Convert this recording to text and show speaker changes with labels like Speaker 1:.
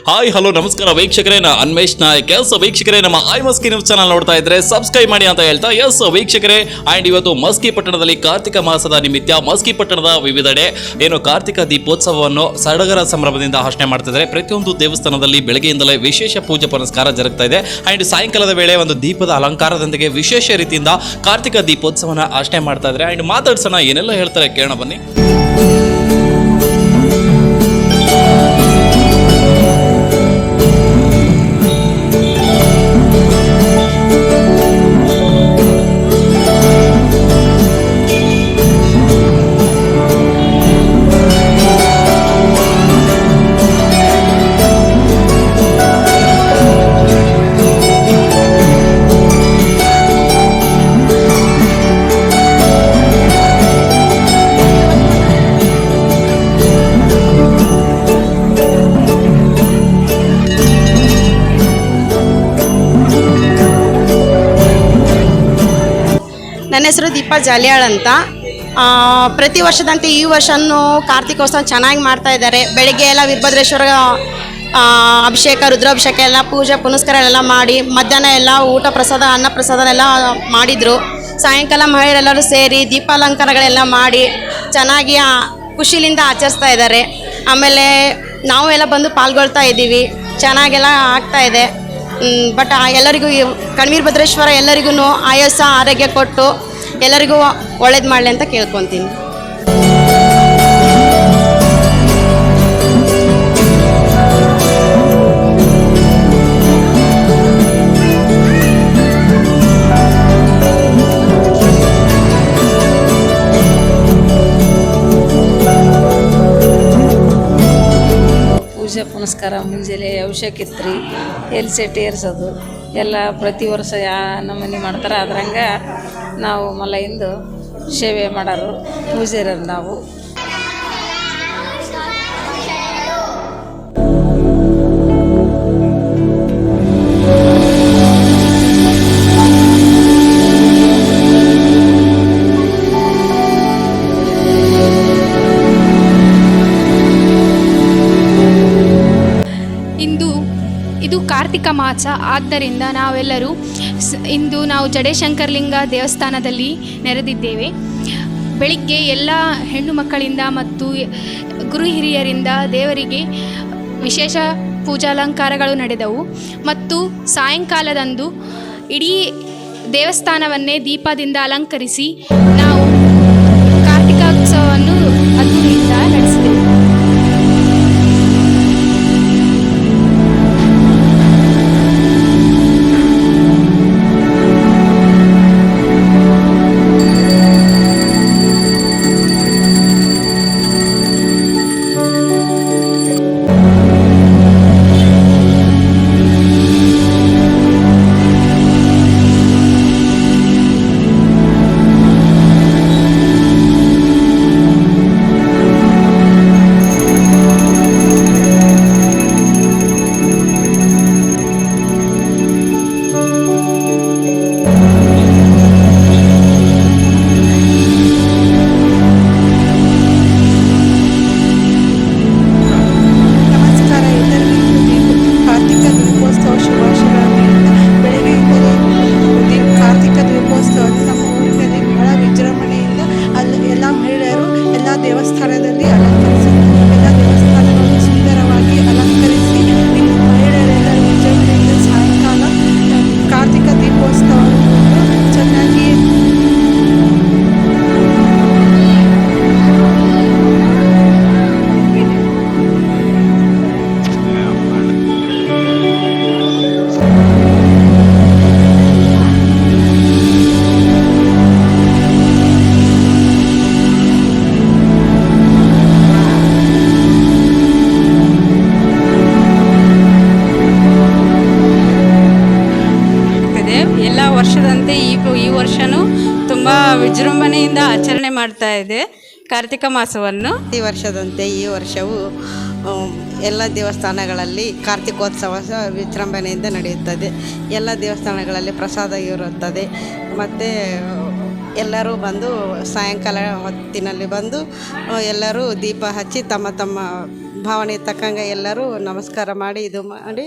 Speaker 1: Hi hello ನಮಸ್ಕಾರ ವೀಕ್ಷಕರೇ, ನಾ ಅನ್ಮೇಶ್ ನಾಯಕ್. ವೀಕ್ಷಕರೇ, ನಮ್ಮ ಐ ಮಸ್ಕಿ ನ್ಯೂಸ್ ಚಾನಲ್ ನೋಡ್ತಾ ಇದ್ರೆ ಸಬ್ಸ್ಕ್ರೈಬ್ ಮಾಡಿ ಅಂತ ಹೇಳ್ತಾ ವೀಕ್ಷಕರೇ, ಅಂಡ್ ಇವತ್ತು ಮಸ್ಕಿ ಪಟ್ಟಣದಲ್ಲಿ ಕಾರ್ತಿಕ ಮಾಸದ ನಿಮಿತ್ತ ಮಸ್ಕಿ ಪಟ್ಟಣದ ವಿವಿಧೆಡೆ ಏನು ಕಾರ್ತಿಕ ದೀಪೋತ್ಸವವನ್ನು ಸಡಗರ ಸಂಭ್ರಮದಿಂದ ಆಚರಣೆ ಮಾಡ್ತಿದ್ದಾರೆ. ಪ್ರತಿಯೊಂದು ದೇವಸ್ಥಾನದಲ್ಲಿ ಬೆಳಗ್ಗೆಯಿಂದಲೇ ವಿಶೇಷ ಪೂಜೆ ಪುನಸ್ಕಾರ ಜರುಗ್ತಾ ಇದೆ. ಅಂಡ್ ಸಾಯಂಕಾಲದ ವೇಳೆ ಒಂದು ದೀಪದ ಅಲಂಕಾರದೊಂದಿಗೆ ವಿಶೇಷ ರೀತಿಯಿಂದ ಕಾರ್ತಿಕ ದೀಪೋತ್ಸವನ ಆಚರಣೆ ಮಾಡ್ತಾ ಇದ್ದಾರೆ. ಅಂಡ್ ಮಾತಾಡ್ಸೋಣ, ಏನೆಲ್ಲ ಹೇಳ್ತಾರೆ ಕೇಳೋಣ ಬನ್ನಿ.
Speaker 2: ನನ್ನ ಹೆಸರು ದೀಪಾ ಜಾಲಿಯಾಳ್ ಅಂತ. ಪ್ರತಿ ವರ್ಷದಂತೆ ಈ ವರ್ಷನೂ ಕಾರ್ತಿಕೋತ್ಸವ ಚೆನ್ನಾಗಿ ಮಾಡ್ತಾ ಇದ್ದಾರೆ. ಬೆಳಗ್ಗೆ ಎಲ್ಲ ವೀರಭದ್ರೇಶ್ವರ ಅಭಿಷೇಕ, ರುದ್ರಾಭಿಷೇಕ ಎಲ್ಲ ಪೂಜೆ ಪುನಸ್ಕಾರ ಎಲ್ಲ ಮಾಡಿ ಮಧ್ಯಾಹ್ನ ಎಲ್ಲ ಊಟ ಪ್ರಸಾದ ಅನ್ನ ಪ್ರಸಾದನೆಲ್ಲ ಮಾಡಿದರು. ಸಾಯಂಕಾಲ ಮಹಿಳೆಯರೆಲ್ಲರೂ ಸೇರಿ ದೀಪಾಲಂಕಾರಗಳೆಲ್ಲ ಮಾಡಿ ಚೆನ್ನಾಗಿ ಖುಷಿಲಿಂದ ಆಚರಿಸ್ತಾ ಇದ್ದಾರೆ. ಆಮೇಲೆ ನಾವು ಎಲ್ಲ ಬಂದು ಪಾಲ್ಗೊಳ್ತಾ ಇದ್ದೀವಿ. ಚೆನ್ನಾಗೆಲ್ಲ ಆಗ್ತಾ ಇದೆ. ಬಟ್ ಎಲ್ಲರಿಗೂ ಕಣ್ವೀರಭದ್ರೇಶ್ವರ ಎಲ್ಲರಿಗೂ ಆಯಸ್ಸು ಆರೋಗ್ಯ ಕೊಟ್ಟು ಎಲ್ಲರಿಗೂ ಒಳ್ಳೇದು ಮಾಡಲಿ ಅಂತ ಕೇಳ್ಕೊತೀನಿ.
Speaker 3: ಪೂಜೆ ಪುನಸ್ಕಾರ ಮುಂಜಾನೆ ಅಭಿಷೇಕ ಇತ್ತು, ಎಲ್ಲಿ ಸೆಟ್ ಏರ್ಸೋದು ಎಲ್ಲ ಪ್ರತಿ ವರ್ಷ ನಮ್ಮನೆ ಮಾಡ್ತಾರೆ. ಅದ್ರಂಗೆ ನಾವು ಮಲೆಯಿಂದ ಸೇವೆ ಮಾಡೋರು ಪೂಜಾರರು ನಾವು.
Speaker 4: ಇದು ಕಾರ್ತಿಕ ಮಾಸ, ಆದ್ದರಿಂದ ನಾವೆಲ್ಲರೂ ಇಂದು ನಾವು ಜಡೇಶಂಕರಲಿಂಗ ದೇವಸ್ಥಾನದಲ್ಲಿ ನೆರೆದಿದ್ದೇವೆ. ಬೆಳಿಗ್ಗೆ ಎಲ್ಲ ಹೆಣ್ಣು ಮಕ್ಕಳಿಂದ ಮತ್ತು ಗುರು ಹಿರಿಯರಿಂದ ದೇವರಿಗೆ ವಿಶೇಷ ಪೂಜಾಲಂಕಾರಗಳು ನಡೆದವು. ಮತ್ತು ಸಾಯಂಕಾಲದಂದು ಇಡೀ ದೇವಸ್ಥಾನವನ್ನೇ ದೀಪದಿಂದ ಅಲಂಕರಿಸಿ ನಾವು ಕಾರ್ತಿಕೋತ್ಸವವನ್ನು ಅದ್ದೂರಿಯಿಂದ ನಡೆಸಿದೆವು.
Speaker 5: ದೇವಸ್ಥಾನದಲ್ಲಿ ಅಲಂಕರಿಸಿ ಎಲ್ಲ ದೇವಸ್ಥಾನಗಳನ್ನು ಸುಂದರವಾಗಿ ಅಲಂಕರಿಸಿ ಇನ್ನು ಮಹಿಳೆಯರೆಲ್ಲರ ವಿಜೃಂಭಣೆಯಿಂದ ಸಾಯಂಕಾಲ ಕಾರ್ತಿಕ ದೀಪೋತ್ಸವವನ್ನು ಚೆನ್ನಾಗಿ
Speaker 3: ಎಲ್ಲ ವರ್ಷದಂತೆ ಈ ವರ್ಷವೂ ತುಂಬ ವಿಜೃಂಭಣೆಯಿಂದ ಆಚರಣೆ ಮಾಡ್ತಾ ಇದೆ ಕಾರ್ತಿಕ ಮಾಸವನ್ನು.
Speaker 6: ಈ ವರ್ಷದಂತೆ ಈ ವರ್ಷವೂ ಎಲ್ಲ ದೇವಸ್ಥಾನಗಳಲ್ಲಿ ಕಾರ್ತಿಕೋತ್ಸವ ವಿಜೃಂಭಣೆಯಿಂದ ನಡೆಯುತ್ತದೆ. ಎಲ್ಲ ದೇವಸ್ಥಾನಗಳಲ್ಲಿ ಪ್ರಸಾದ ಇರುತ್ತದೆ. ಮತ್ತು ಎಲ್ಲರೂ ಬಂದು ಸಾಯಂಕಾಲ ಹೊತ್ತಿನಲ್ಲಿ ಬಂದು ಎಲ್ಲರೂ ದೀಪ ಹಚ್ಚಿ ತಮ್ಮ ತಮ್ಮ ಭಾವನೆ ತಕ್ಕಂಗೆ ಎಲ್ಲರೂ ನಮಸ್ಕಾರ ಮಾಡಿ ಇದು ಮಾಡಿ